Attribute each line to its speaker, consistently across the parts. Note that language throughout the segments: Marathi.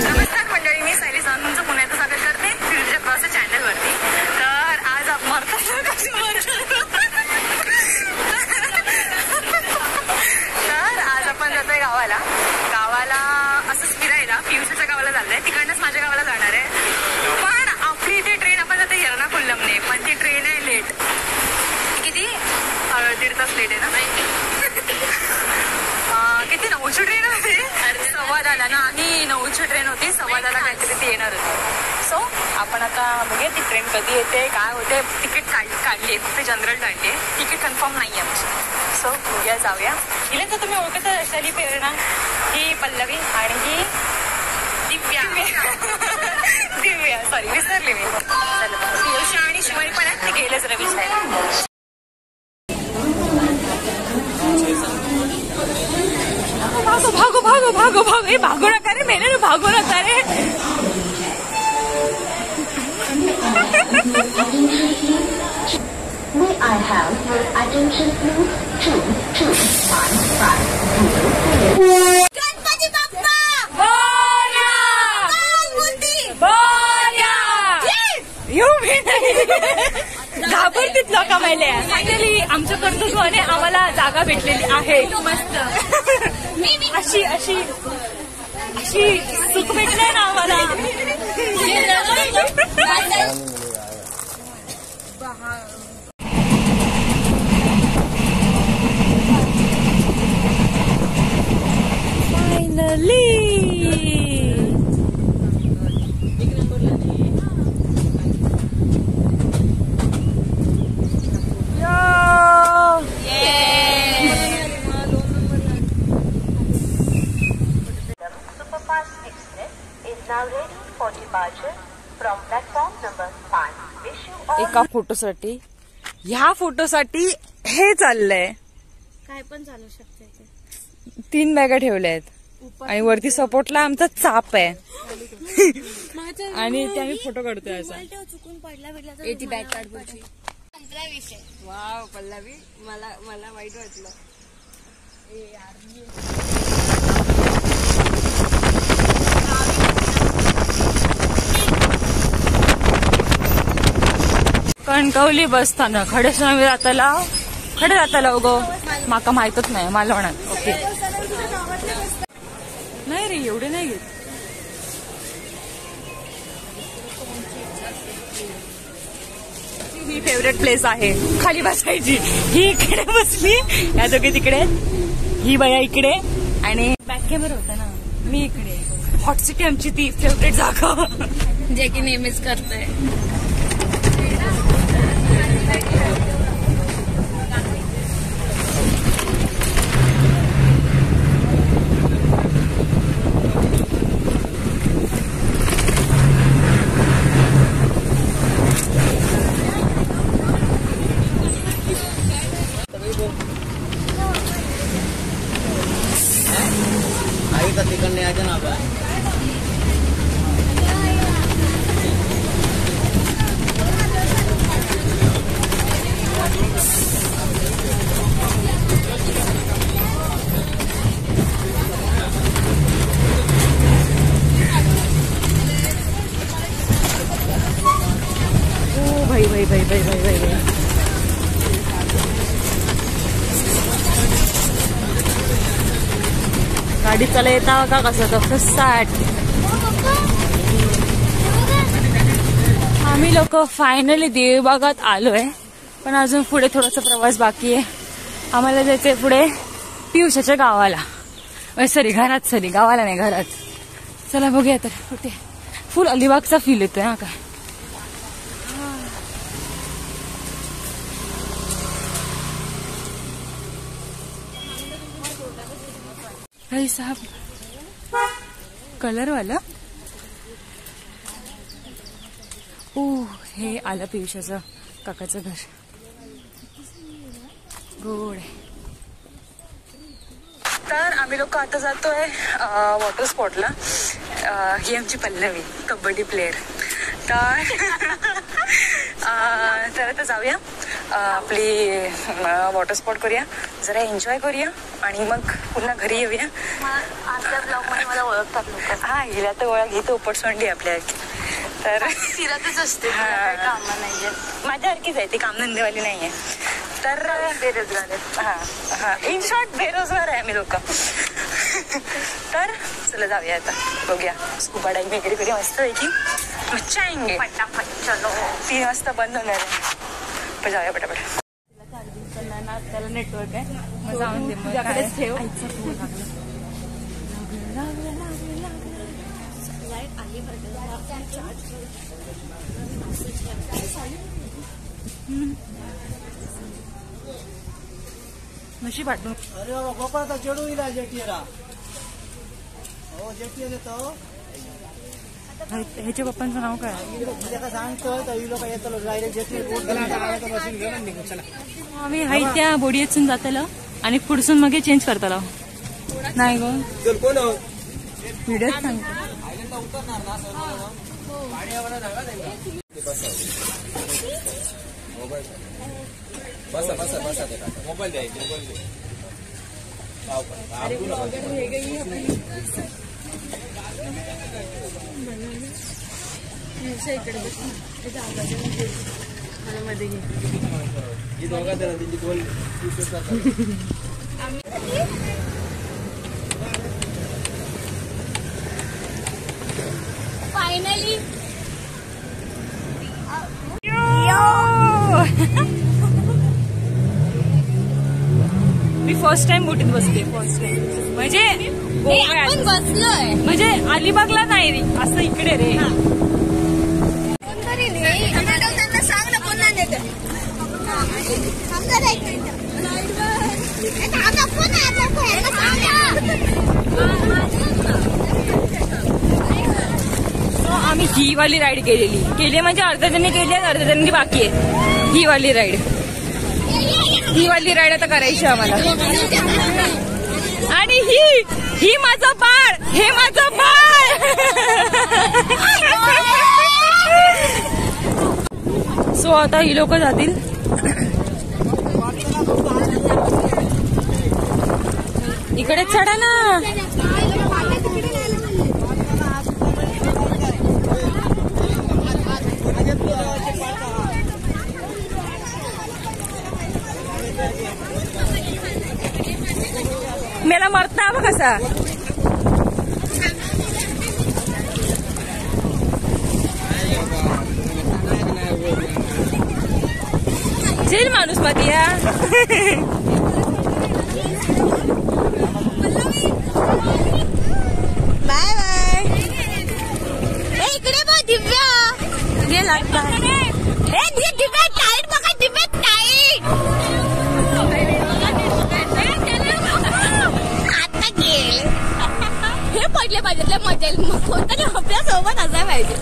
Speaker 1: नमस्कार मंडळी, मी शैली सावंत तुमचं पुण्यात स्वागत करते फिल्डच्या क्रॉस चॅनल वरती. तर आज आपण जातोय गावाला असंच फिरायला. पियुषच्या गावाला चाललंय, तिकडनंच माझ्या गावाला जाणार आहे. पण आपली ती ट्रेन आपण जाते एर्नाकुलमने, पण ती ट्रेन आहे लेट. किती 1.5 तास लेट आहे ना. किती 9ची ट्रेन होती, 10:15 ना. आणि 9ची ट्रेन होती, 10:15 काहीतरी ती येणार होती. सो आपण आता बघूया ती ट्रेन कधी येते, काय होते. तिकीट काढली, फक्त जनरल काढली, तिकीट कन्फर्म नाही आहे आमची. सो बघूया, जाऊया. हिला तर तुम्ही ओळखत असाल, प्रेरणा, ही पल्लवी आणि ही दिव्या. दिव्या, सॉरी विसरली मी. चला, पियुष आणि शिवानी पण आहेत, ते गेलेच रवी साहेब. भागो भागो भागो भागो भागो, ये भागो नका रे, मैंने तो भागो नका रे.
Speaker 2: May I have your attention please? 22150.
Speaker 1: Ganpati Bappa Morya! Morya! येऊ मी नाही. घाबरतीच लोक माहिले. फायनली आमच्या कर्तृत्वाने आम्हाला जागा भेटलेली आहे. मस्त अशी अशी अशी सुख भेटलंय ना आम्हाला. फायनली एका फोटोसाठी, ह्या फोटोसाठी हे चाललंय.
Speaker 3: काय पण चालू शकते.
Speaker 1: 3 बॅगा ठेवल्या आहेत आणि वरती सपोर्टला आमचा चाप आहे. आणि ते आम्ही फोटो काढतोय असा.
Speaker 3: चुकून पडला भेटला
Speaker 1: ती बॅग काढण्याची.
Speaker 3: विषय.
Speaker 1: वाव पल्लवी, मला वाईट वाटलं. कणकवली बस स्थानक, खडेस्वामी जाताला गो. माका माहितच नाही मालवणात. ओके, नाही रे, एवढे नाही घेत. ही फेवरेट प्लेस आहे खाली बसायची. ही इकडे बसली, या दोघे तिकडे, ही बया इकडे आणि बॅक कॅमेरा होता ना, मी इकडे. हॉट सिटी आमची ती फेवरेट जागा,
Speaker 3: जे की नेहमीच करतोय.
Speaker 4: तिकडने आजा ना आपण.
Speaker 1: भाई गाडी चाला येता का कसं तर फसाट. आम्ही लोक फायनली देवबागात आलोय, पण अजून पुढे थोडासा प्रवास बाकी आहे. आम्हाला जायचंय पुढे पियुषाच्या गावाला. सॉरी घरात, सॉरी गावाला नाही, घरात. चला बघूया तर कुठे. फुल अलिबागचा फील येतोय ना काय. भाई साहब कलर वाला हे आलं पियुषाचं काकाचं घर. गोड. तर आम्ही लोक आता जातोय वॉटर स्पॉटला. ही आमची पल्लवी कबड्डी प्लेयर. तर आता जाऊया आपली वॉटर स्पॉट करूया, जरा एन्जॉय करूया आणि मग पुन्हा घरी येऊया.
Speaker 3: आपल्या ब्लॉग मध्ये मला ओळखतात लोक.
Speaker 1: हा हिला तर ओळख घेतो उपटसोंडी आपल्या. तर
Speaker 3: फिरतच असते, कामं नाहीये.
Speaker 1: माझ्यासारखीच आहे ती, कामधंदेवाली नाहीये. तर
Speaker 3: बेरोजगार आहे.
Speaker 1: हा इन शॉर्ट बेरोजगार आहे आम्ही लोक. तर चला जाऊया आता, बघूया स्कुबा डायव्हिंग वगैरे करूया मस्त पैकी. मच्छा येंगे
Speaker 3: पटापट चलो.
Speaker 1: 3 वाजता बंद होणार आहे. पण जाऊया पटापट.
Speaker 3: त्याला नेटवर्क आहे,
Speaker 1: मग जाऊन दे,
Speaker 3: तुझ्याकडेच ठेव.
Speaker 1: नशी पाठवून.
Speaker 4: अरे गोपाळ चढू इला जेटीला. हो जेटी आहे तो.
Speaker 1: ह्याच्या पप्पांचं नाव काय?
Speaker 4: सांगतो तर ही लोक येतो डायरेक्ट जेटी बसून घेऊन निघू. चला
Speaker 1: आम्ही हाय त्या बोडीतून जाताला आणि पुढसून मग चेंज करताला. नाही गो व्हिडिओ सांगतो.
Speaker 4: मोबाईल द्यायचे.
Speaker 3: फायनली
Speaker 1: मी फर्स्ट टाइम बोटीत बसते. फर्स्ट टाइम म्हणजे
Speaker 3: आपण बसलोय.
Speaker 1: म्हणजे अलिबागला नाही रे, असं इकडे रे.
Speaker 3: त्यांना सांग ना पुन्हा नेत.
Speaker 1: आम्ही ही वाली राईड केली म्हणजे अर्ध्या जणी केली आहे, अर्ध्या जणी बाकी आहे. ही वाली राईड आता करायची आम्हाला. आणि ही माझं बाळ, हे माझं बाळ. सो आता ही लोक जातील. इकडे चढा ना. मेला मरता बघ कसा. जेल माणूस मध्ये या.
Speaker 3: Bye bye. इकडे बघ दिव्या. गेला दिव्या टाईट बघा. दिव्या टाईट आता गेल. हे पडले पाहिजे मजा येईल. मग कोणतरी आपल्या सोबत असायला पाहिजे.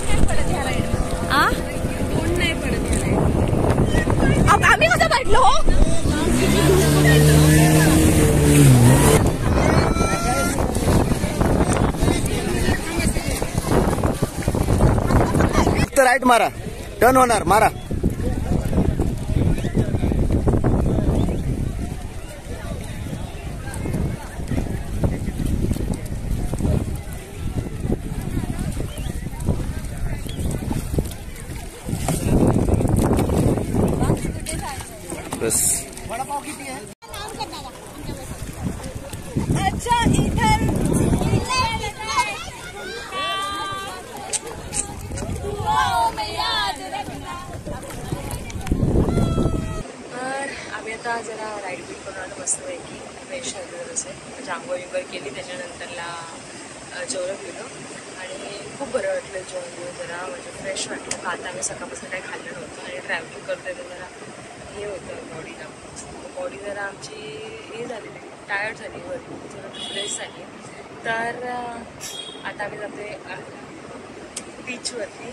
Speaker 3: कोण नाही पडत. आम्ही कसं पडलो.
Speaker 4: राईट मारा, टर्न होणार. मारा. बस. वडापाव किती आहे?
Speaker 3: अच्छा इधर.
Speaker 1: तर आम्ही आता जरा राईड बीट करून आलो मस्तपैकी. फ्रेश झालं असे म्हणजे आंघोळ विंघोळ केली. त्याच्यानंतरला जेवण गेलो आणि खूप बरं वाटलं. जेवण घेऊन जरा म्हणजे फ्रेश वाटलं. का आता आम्ही सकाळपासून काही खाल्लं नव्हतं आणि ट्रॅव्हलिंग करतोय तर जरा हे होतं बॉडीला. बॉडी जरा आमची हे झालेली, टायर्ड झाली, वरती जरा फ्रेश झाली. तर आता आम्ही जातोय बीचवरती.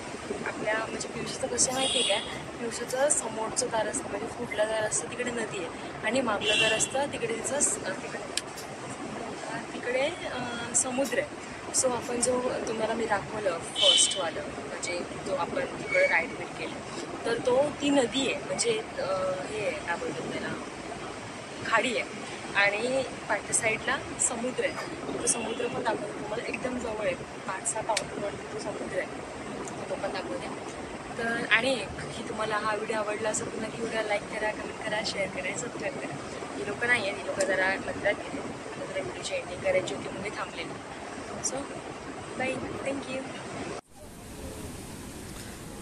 Speaker 1: आपल्या म्हणजे पिवशाचं कसं माहिती आहे का, पिवशाचं समोरचं दार असतं म्हणजे फुटलं दार असतं तिकडे नदी आहे आणि मागलं दार असतं तिकडे तिचं तिकडे समुद्र आहे. सो आपण जो तुम्हाला मी दाखवलं फर्स्टवालं म्हणजे जो आपण तिकडे राईड बीट केलं तर तो ती नदी आहे म्हणजे हे काय बोलतात त्याला खाडी आहे आणि पाठच्या साईडला समुद्र आहे. तो समुद्र पण दाखवतो तुम्हाला एकदम जवळ आहे 5-6 पावलांवरती तो समुद्र आहे तो पण दाखवते. तर आणि की तुम्हाला हा व्हिडिओ आवडला असेल तर नक्की व्हिडिओ लाईक करा, कमेंट करा, शेअर करा, सबस्क्राईब करा. ही लोकं नाही आहेत, ही लोकं जरा मंदिरात गेले जरा व्हिडिओची एंडिंग करायची होती म्हणून थांबलेली. So bye, thank you.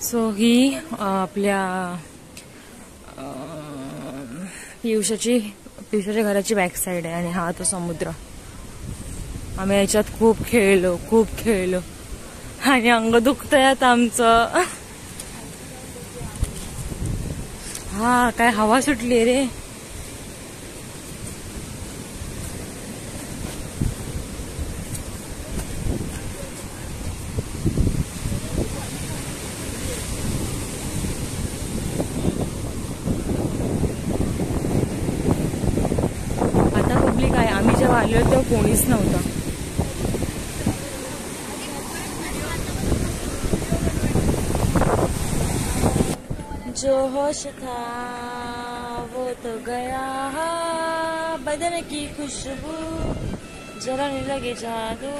Speaker 1: सो ही आपल्या पियुषाच्या घराची बॅक साईड आहे आणि हा तो समुद्र. आम्ही याच्यात खूप खेळलो आणि अंग दुखतंय आता आमचं. हा काय हवा सुटली रे. आता पब्लिक आहे. आम्ही जेव्हा आलो तेव्हा कोणीच नव्हतं. जो होश था वो तो गया, बदन की खुशबू जरा नहीं लगे जादू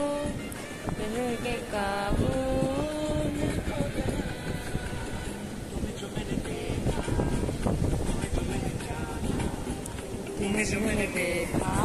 Speaker 1: के काबू. तुम्हें जो मैंने देखा